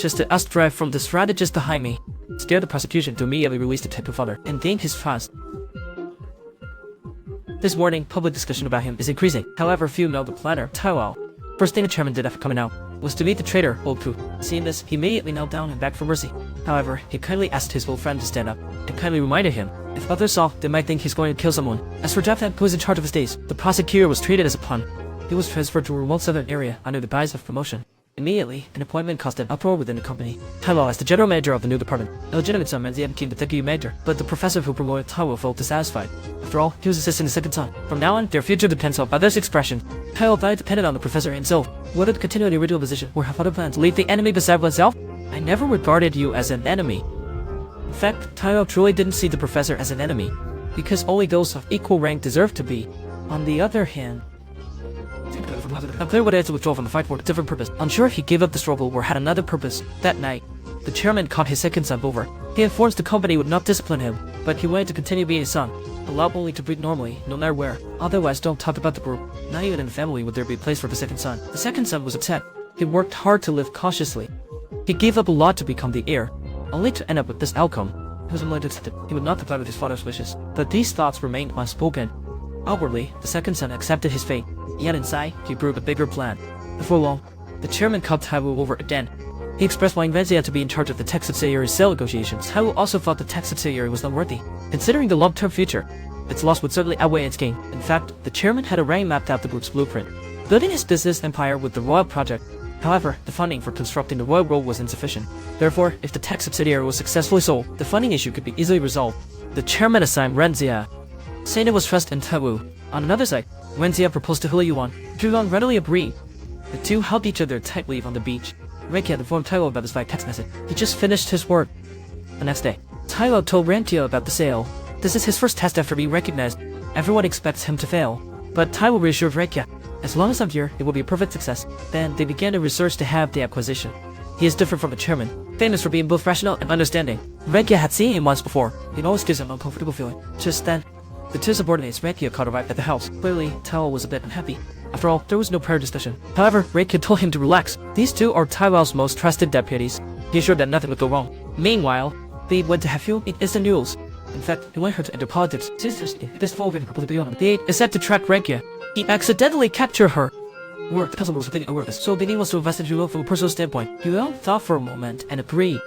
just to extract from the strategist behind me. Scared the prosecution to immediately release the Taigo father and gain his trust. This morning, public discussion about him is increasing. However, few know the planner, Taigo. First thing the chairman did after coming out was to meet the traitor, Old Pooh. Seeing this, he immediately knelt down and begged for mercy. However, he kindly asked his old friend to stand up and kindly reminded him, if others saw, they might think he's going to kill someone. As for Jeff, who was in charge of his days, the prosecutor was treated as a pawn. He was transferred to a remote southern area under the guise of promotion. Immediately, an appointment caused an uproar within the company. Taigo, as the general manager of the new department, illegitimate son Renha became the deputy manager, but the professor who promoted Taigo felt dissatisfied. After all, he was assisting the second son. From now on, their future depends on others' expression. Taigo thought it depended on the professor himself, whether to continue in the original position or have other plans to leave the enemy beside oneself. I never regarded you as an enemy. In fact, Taigo truly didn't see the professor as an enemy, because only those of equal rank deserve to be. On the other hand, unclear whether to withdraw from the fight for a different purpose. Unsure if he gave up the struggle or had another purpose. That night, the chairman caught his second son over. He informed the company would not discipline him, but he wanted to continue being his son, allowed only to breathe normally, no matter where. Otherwise, don't talk about the group. Not even in the family would there be a place for the second son. The second son was upset. He worked hard to live cautiously. He gave up a lot to become the heir, only to end up with this outcome. He was unwilling to accept it. He would not comply with his father's wishes, but these thoughts remained unspoken. Outwardly, the second son accepted his fate, yet inside, he brewed a bigger plan. Before long, the chairman called Taigo over again. He expressed wanting Renha to be in charge of the tech subsidiary's sale negotiations. Taigo also thought the tech subsidiary was unworthy. Considering the long-term future, its loss would certainly outweigh its gain. In fact, the chairman had already mapped out the group's blueprint, building his business empire with the Royal Project. However, the funding for constructing the Royal Road was insufficient. Therefore, if the tech subsidiary was successfully sold, the funding issue could be easily resolved. The chairman assigned Renha, saying it was trust in Taigo. On another side, Renha proposed to Hula Yuan. Yuan readily agreed. The two held each other tightly on the beach. Renha informed Taigo about this by text message. He just finished his work. The next day, Taigo told Renha about the sale. This is his first test after being recognized. Everyone expects him to fail. But Taigo reassured Renha, as long as I'm here, it will be a perfect success. Then they began to research to have the acquisition. He is different from the chairman, famous for being both rational and understanding. Renha had seen him once before. It always gives him an uncomfortable feeling. Just then, the two subordinates Renha caught arrived at the house. Clearly, Taigo was a bit unhappy. After all, there was no prior discussion. However, Renha told him to relax. These two are Taigo's most trusted deputies. He assured that nothing would go wrong. Meanwhile, they went to have you in instant news. In fact, he wanted her to enter politics. This involving her beyond. The aide is set to track Renha. He accidentally captured her. The peasant was completely aware of this, so Benin was to invest in Yuan from a personal standpoint. Yuan thought for a moment and agreed.